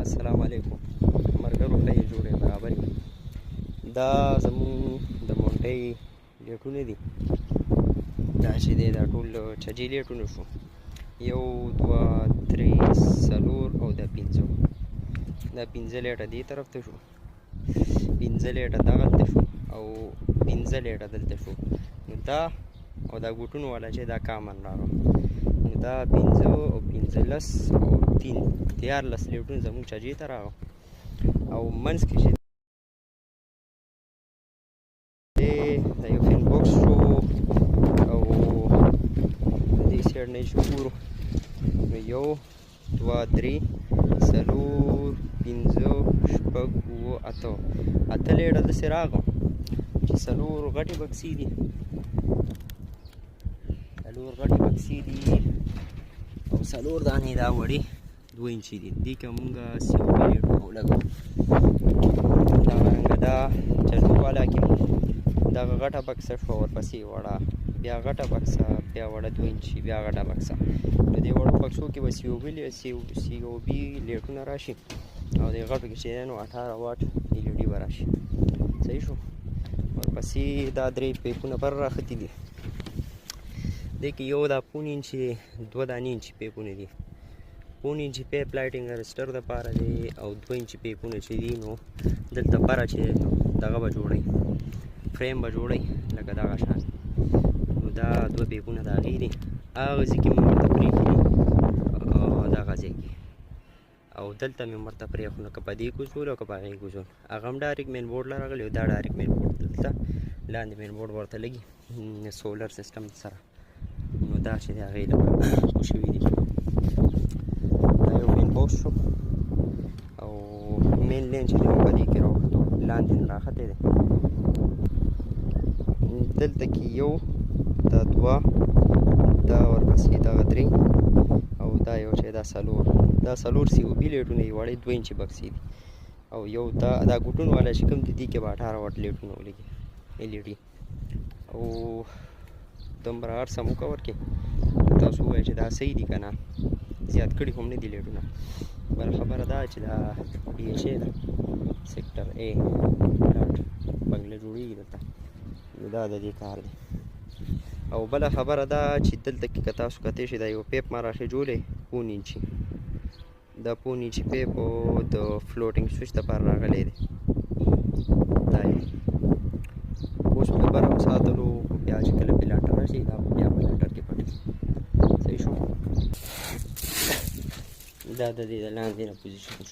السلام علیکم مرګرو ته یې جوړې برابرې دا زمونږ د مونټۍ لیټونه دي دا چې دی دا ټول چجي لیټونه شو 1 2 3 4 او دا 5 دا 5 لیټه دې طرف ته شو 5 لیټه دغلته شو او 5 لیټه دلته شو نو دا او دا ګوټونو والا چې دا کامن راغی نو دا 15 او 15 او 3 14 لیټونه زموږ چجي ته راغی او منځ کې چې دا یو فین بوکس شو او د دې سیډ نه چې ګورو نو 1 2 3 4 5 6 7 8 لیټه داسې راغی چې 4 غټې بکسې دي 4 غټې بکسې دي او 4 دانې دا وړې 2 انچې دي دې که مونږ سیوبي لیټونه ولګوو دغرنګه دا چرګو والا کې دغه غټه بکسه شوه ورپسې وړه بیا غټه بکسه بیا وړه 2 انچې بیا غټه بکسه نو دې وړو بکسو کې به سیوبي لیټونه راشي او دې غټو کې چې دی نو 18 واټ LED به راشي صحیح شو ورپسې دا 3 پیپونه پر راختي دي دې کې یو دا 5 انچ دی 2 دانې انچ پیپونه دي 5 انچ پیپ لایټینګ ارسټر دپاره دی او 2 انچ پیپونه چې دي نو دلته پره چې نو دغه به جوړئ فریم به جوړئ لکه دغه شان نو دا 2 پیپونه د هغې دي هغه ځای کې مې ورته پرېښي دي دغه ځای کې او دلته مې ورته پرېښو نو که په دې کوزول او که په هغې کوزول هغه هم ډایرکټ مین بورډ له راغلی او دا ډایرکټ مین بورډ دلته لاندې مین بورډ ورته لګي سولر سیسټم سره نو دا چې د هغې لپاره خو شوي دي دا یو مین بوکس شو او مین لین چې دی په دې کې راوختو لاندې نه راختې دی دلته کې یو دا 2 دا ورپسې دغه 3 او دا یو چې دا 4 دا 4 سیوبي لیټونه یې وړې 2 انچې بکسې دي او یو دا ګوټون والا چې کوم دی دې کې به 18 واټ لیټونه ولګي LED او دومره هر څه مو کور کې تاسو ووایئ چې دا صحیح دي که نه زیات کړي هم نه دي لیټونه بله خبره دا چې دا DHA ده سیکټر A پلاټ بنګله جوړېږي دلته نو دا د دې کار دی او بله خبره دا چې دلته کې که تاسو کتی شئ دا یو پیپ ما راخېجولی 5 انچي دا 5 انچي پیپ د فلوټینګ سویچ دپاره راغلی دی دا یې اوس مې بره وساتلو بیا چې کله پلاټر راشي دا بیا پلاټر کې پټ صحیح شو دا د دې د لاندې نه پوزیشن